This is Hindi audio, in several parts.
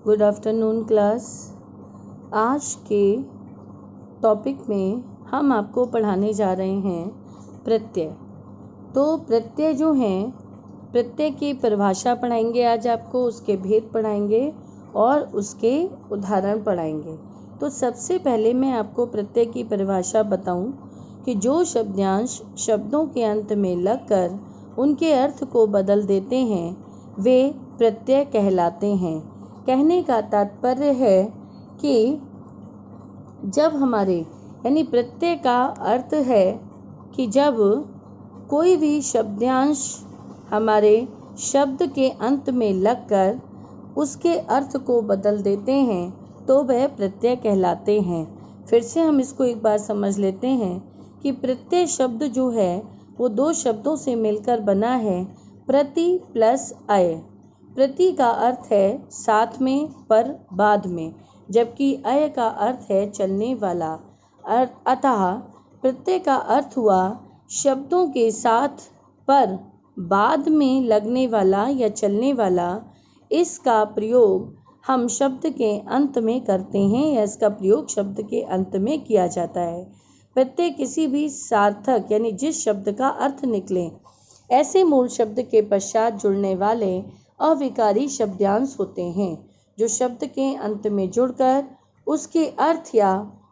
Good afternoon class. आज के टॉपिक में हम आपको पढ़ाने जा रहे हैं प्रत्यय। तो प्रत्यय जो हैं, प्रत्यय की परिभाषा पढ़ाएंगे आज आपको, उसके भेद पढ़ाएंगे और उसके उदाहरण पढ़ाएंगे। तो सबसे पहले मैं आपको प्रत्यय की परिभाषा बताऊं कि जो शब्दांश शब्दों के अंत में लगकर उनके अर्थ को बदल देते हैं वे प्रत्यय कहलाते हैं। कहने का तात्पर्य है कि जब हमारे यानी प्रत्यय का अर्थ है कि जब कोई भी शब्दांश हमारे शब्द के अंत में लगकर उसके अर्थ को बदल देते हैं तो वह प्रत्यय कहलाते हैं। फिर से हम इसको एक बार समझ लेते हैं कि प्रत्यय शब्द जो है वो दो शब्दों से मिलकर बना है, प्रति प्लस अय। प्रति का अर्थ है साथ में पर बाद में, जबकि अय का अर्थ है चलने वाला। अतः प्रत्यय का अर्थ हुआ शब्दों के साथ पर बाद में लगने वाला या चलने वाला। इसका प्रयोग हम शब्द के अंत में करते हैं या इसका प्रयोग शब्द के अंत में किया जाता है। प्रत्यय किसी भी सार्थक यानी जिस शब्द का अर्थ निकले ऐसे मूल शब्द के पश्चात जुड़ने वाले अविकारी शब्दांश होते हैं, जो शब्द के अंत में जुड़कर उसके अर्थ या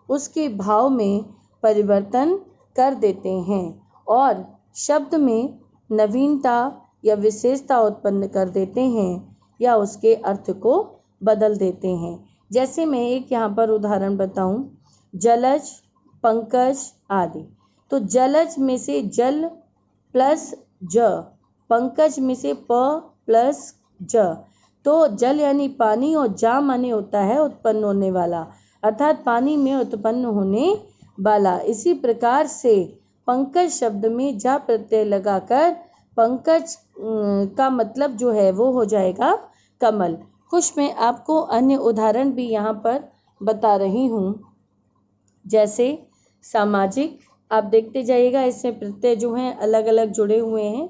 उसके भाव में परिवर्तन कर देते हैं और शब्द में नवीनता या विशेषता उत्पन्न कर देते हैं या उसके अर्थ को बदल देते हैं। जैसे मैं एक यहाँ पर उदाहरण बताऊं, जलज, पंकज आदि। तो जलज में से जल प्लस ज, पंकज में से प प्लस ज। तो जल यानी पानी और जा माने होता है उत्पन्न होने वाला, अर्थात पानी में उत्पन्न होने वाला। इसी प्रकार से पंकज शब्द में जा प्रत्यय लगाकर पंकज का मतलब जो है वो हो जाएगा कमल। कुछ मैं आपको अन्य उदाहरण भी यहाँ पर बता रही हूँ, जैसे सामाजिक। आप देखते जाइएगा, इसमें प्रत्यय जो हैं अलग अलग जुड़े हुए हैं।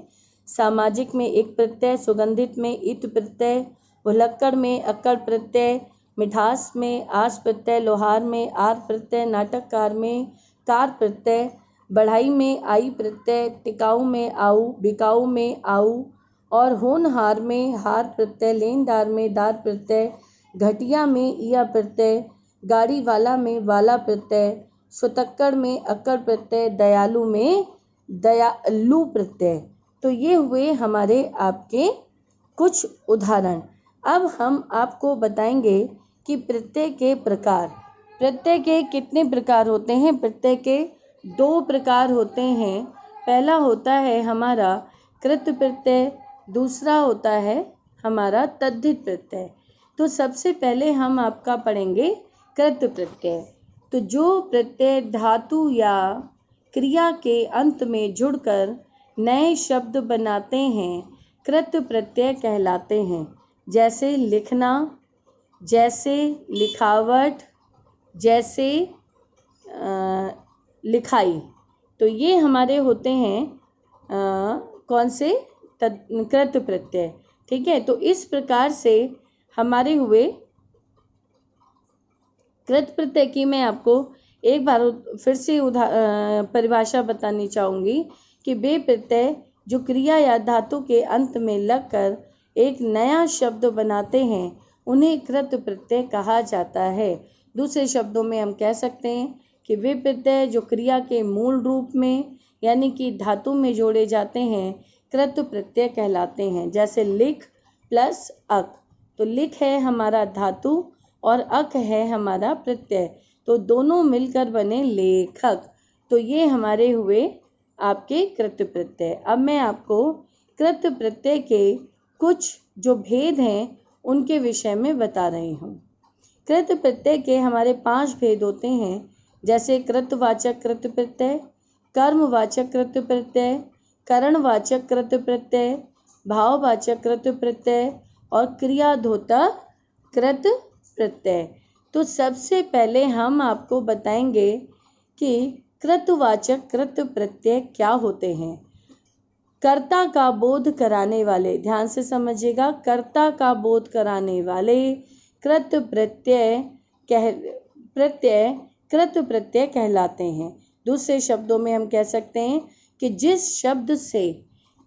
सामाजिक में एक प्रत्यय, सुगंधित में इत प्रत्यय, भुलक्कड़ में अक्कड़ प्रत्यय, मिठास में आस प्रत्यय, लोहार में आर प्रत्यय, नाटककार में कार प्रत्यय, बढ़ाई में आई प्रत्यय, टिकाऊ में आऊ, बिकाऊ में आऊ और होनहार में हार प्रत्यय, लेनदार में दार प्रत्यय, घटिया में इया प्रत्यय, गाड़ी वाला में वाला प्रत्यय, सुतक्कड़ में अक्कड़ प्रत्यय, दयालु में दयालु प्रत्यय। तो ये हुए हमारे आपके कुछ उदाहरण। अब हम आपको बताएंगे कि प्रत्यय के प्रकार। प्रत्यय के कितने प्रकार होते हैं? प्रत्यय के दो प्रकार होते हैं। पहला होता है हमारा कृत प्रत्यय, दूसरा होता है हमारा तद्धित प्रत्यय। तो सबसे पहले हम आपका पढ़ेंगे कृत प्रत्यय। तो जो प्रत्यय धातु या क्रिया के अंत में जुड़कर नए शब्द बनाते हैं कृत प्रत्यय कहलाते हैं। जैसे लिखना, जैसे लिखावट, जैसे लिखाई। तो ये हमारे होते हैं कौन से? कृत प्रत्यय। ठीक है, तो इस प्रकार से हमारे हुए कृत प्रत्यय की मैं आपको एक बार फिर से परिभाषा बतानी चाहूँगी कि वे प्रत्यय जो क्रिया या धातु के अंत में लगकर एक नया शब्द बनाते हैं उन्हें कृत प्रत्यय कहा जाता है। दूसरे शब्दों में हम कह सकते हैं कि वे प्रत्यय जो क्रिया के मूल रूप में यानी कि धातु में जोड़े जाते हैं कृत प्रत्यय कहलाते हैं। जैसे लिख प्लस अक। तो लिख है हमारा धातु और अक है हमारा प्रत्यय, तो दोनों मिलकर बने लेखक। तो ये हमारे हुए आपके कृत प्रत्यय। अब मैं आपको कृत प्रत्यय के कुछ जो भेद हैं उनके विषय में बता रही हूँ। कृत प्रत्यय के हमारे 5 भेद होते हैं, जैसे कृतवाचक कृत प्रत्यय, कर्मवाचक कृत प्रत्यय, करणवाचक कृत प्रत्यय, भाववाचक कृत प्रत्यय और क्रियाधोता कृत प्रत्यय। तो सबसे पहले हम आपको बताएंगे कि कृतवाचक कृत प्रत्यय क्या होते हैं। कर्ता का बोध कराने वाले, ध्यान से समझिएगा, कर्ता का बोध कराने वाले कृत प्रत्यय कहलाते हैं। दूसरे शब्दों में हम कह सकते हैं कि जिस शब्द से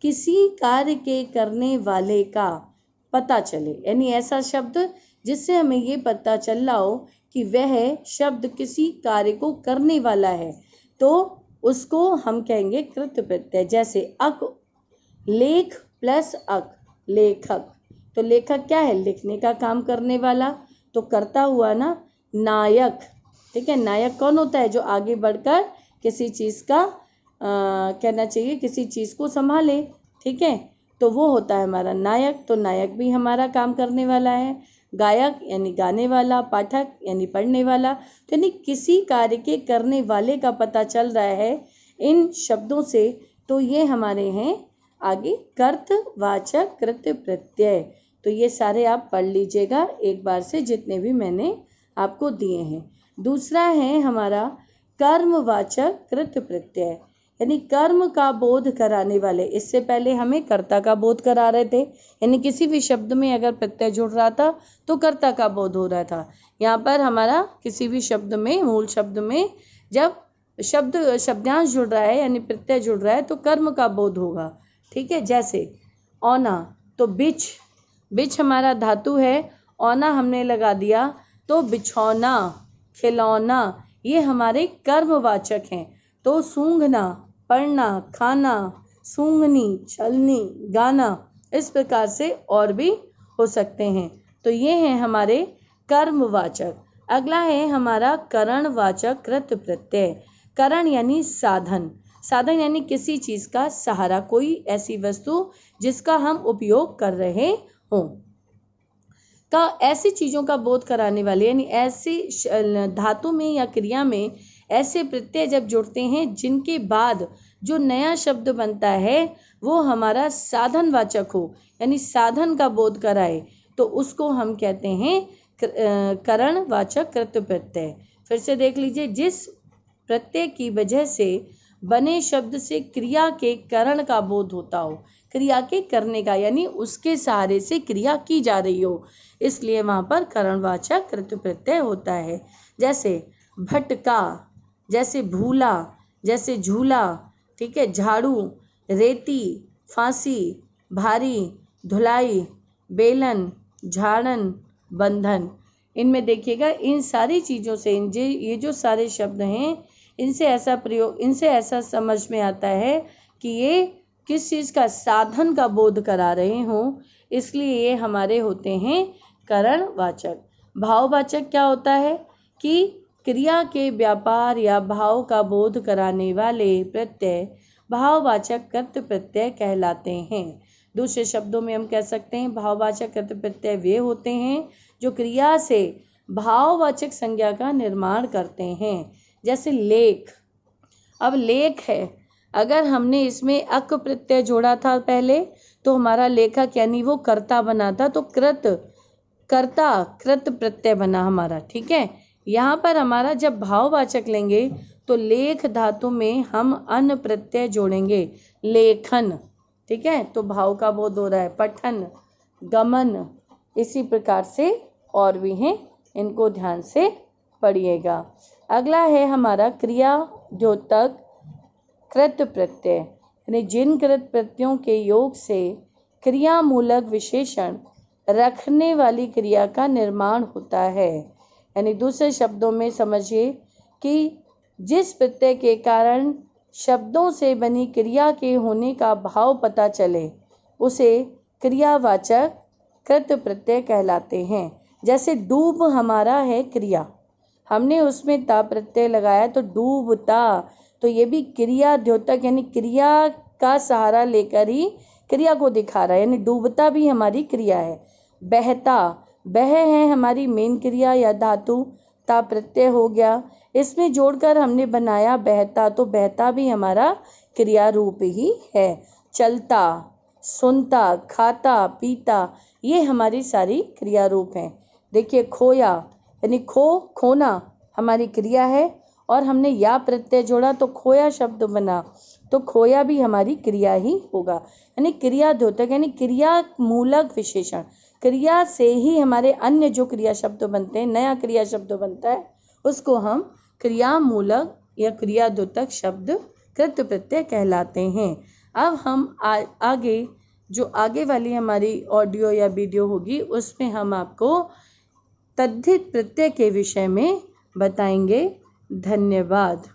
किसी कार्य के करने वाले का पता चले, यानी ऐसा शब्द जिससे हमें ये पता चल रहा हो कि वह शब्द किसी कार्य को करने वाला है, तो उसको हम कहेंगे कृत प्रत्यय। जैसे अक, लेख प्लस अक, लेखक। तो लेखक क्या है? लिखने का काम करने वाला। तो करता हुआ ना नायक, ठीक है। नायक कौन होता है? जो आगे बढ़कर किसी चीज़ का कहना चाहिए किसी चीज़ को संभाले, ठीक है। तो वो होता है हमारा नायक। तो नायक भी हमारा काम करने वाला है। गायक यानी गाने वाला, पाठक यानी पढ़ने वाला। तो यानी किसी कार्य के करने वाले का पता चल रहा है इन शब्दों से। तो ये हमारे हैं आगे कर्तवाचक कृत प्रत्यय। तो ये सारे आप पढ़ लीजिएगा एक बार से, जितने भी मैंने आपको दिए हैं। दूसरा है हमारा कर्मवाचक कृत प्रत्यय, यानी कर्म का बोध कराने वाले। इससे पहले हमें कर्ता का बोध करा रहे थे, यानी किसी भी शब्द में अगर प्रत्यय जुड़ रहा था तो कर्ता का बोध हो रहा था। यहाँ पर हमारा किसी भी शब्द में, मूल शब्द में जब शब्दांश जुड़ रहा है यानी प्रत्यय जुड़ रहा है तो कर्म का बोध होगा, ठीक है। जैसे औना, तो बिच हमारा धातु है, औना हमने लगा दिया तो बिछौना, खिलौना, ये हमारे कर्मवाचक हैं। तो सूंघना, पढ़ना, खाना, सूंघनी, चलनी, गाना, इस प्रकार से और भी हो सकते हैं। तो ये हैं हमारे कर्मवाचक। अगला है हमारा करणवाचक कृत प्रत्यय। करण यानी साधन, साधन यानी किसी चीज़ का सहारा, कोई ऐसी वस्तु जिसका हम उपयोग कर रहे हों, का ऐसी चीज़ों का बोध कराने वाले, यानी ऐसी धातु में या क्रिया में ऐसे प्रत्यय जब जुड़ते हैं जिनके बाद जो नया शब्द बनता है वो हमारा साधनवाचक हो, यानी साधन का बोध कराए, तो उसको हम कहते हैं करणवाचक कृत प्रत्यय। फिर से देख लीजिए, जिस प्रत्यय की वजह से बने शब्द से क्रिया के करण का बोध होता हो, क्रिया के करने का, यानी उसके सहारे से क्रिया की जा रही हो, इसलिए वहाँ पर करणवाचक कृत प्रत्यय होता है। जैसे भटका, जैसे भूला, जैसे झूला, ठीक है। झाड़ू, रेती, फांसी, भारी, धुलाई, बेलन, झाड़न, बंधन। इनमें देखिएगा, इन सारी चीज़ों से ये जो सारे शब्द हैं, इनसे ऐसा समझ में आता है कि ये किस चीज़ का, साधन का बोध करा रहे हों, इसलिए ये हमारे होते हैं करणवाचक। भाववाचक क्या होता है कि क्रिया के व्यापार या भाव का बोध कराने वाले प्रत्यय भाववाचक कृत प्रत्यय कहलाते हैं। दूसरे शब्दों में हम कह सकते हैं भाववाचक कृत प्रत्यय वे होते हैं जो क्रिया से भाववाचक संज्ञा का निर्माण करते हैं। जैसे लेख, अब लेख है, अगर हमने इसमें अक प्रत्यय जोड़ा था पहले तो हमारा लेखक यानी वो कर्ता बना था, तो कृत प्रत्यय बना हमारा, ठीक है। यहाँ पर हमारा जब भाववाचक लेंगे तो लेख धातु में हम अन प्रत्यय जोड़ेंगे, लेखन, ठीक है। तो भाव का बोध हो रहा है, पठन, गमन, इसी प्रकार से और भी हैं, इनको ध्यान से पढ़िएगा। अगला है हमारा क्रिया द्योतक कृत प्रत्यय, यानी जिन कृत प्रत्ययों के योग से क्रियामूलक विशेषण रखने वाली क्रिया का निर्माण होता है। यानी दूसरे शब्दों में समझिए कि जिस प्रत्यय के कारण शब्दों से बनी क्रिया के होने का भाव पता चले उसे क्रियावाचक कृत प्रत्यय कहलाते हैं। जैसे डूब हमारा है क्रिया, हमने उसमें ता प्रत्यय लगाया तो डूबता, तो ये भी क्रिया द्योतक यानी क्रिया का सहारा लेकर ही क्रिया को दिखा रहा है, यानी डूबता भी हमारी क्रिया है। बहता, बह है हमारी मेन क्रिया या धातु, ता प्रत्यय हो गया, इसमें जोड़कर हमने बनाया बहता, तो बहता भी हमारा क्रिया रूप ही है। चलता, सुनता, खाता, पीता, ये हमारी सारी क्रिया रूप हैं। देखिए खोया, यानी खोना हमारी क्रिया है और हमने या प्रत्यय जोड़ा तो खोया शब्द बना, तो खोया भी हमारी क्रिया ही होगा। यानी क्रिया द्योतक यानी क्रिया मूलक विशेषण, क्रिया से ही हमारे अन्य जो क्रिया शब्द बनते हैं, नया क्रिया शब्द बनता है, उसको हम क्रिया मूलक या क्रिया द्योतक शब्द कृत प्रत्यय कहलाते हैं। अब हम आगे जो आगे वाली हमारी ऑडियो या वीडियो होगी उसमें हम आपको तद्धित प्रत्यय के विषय में बताएंगे। धन्यवाद।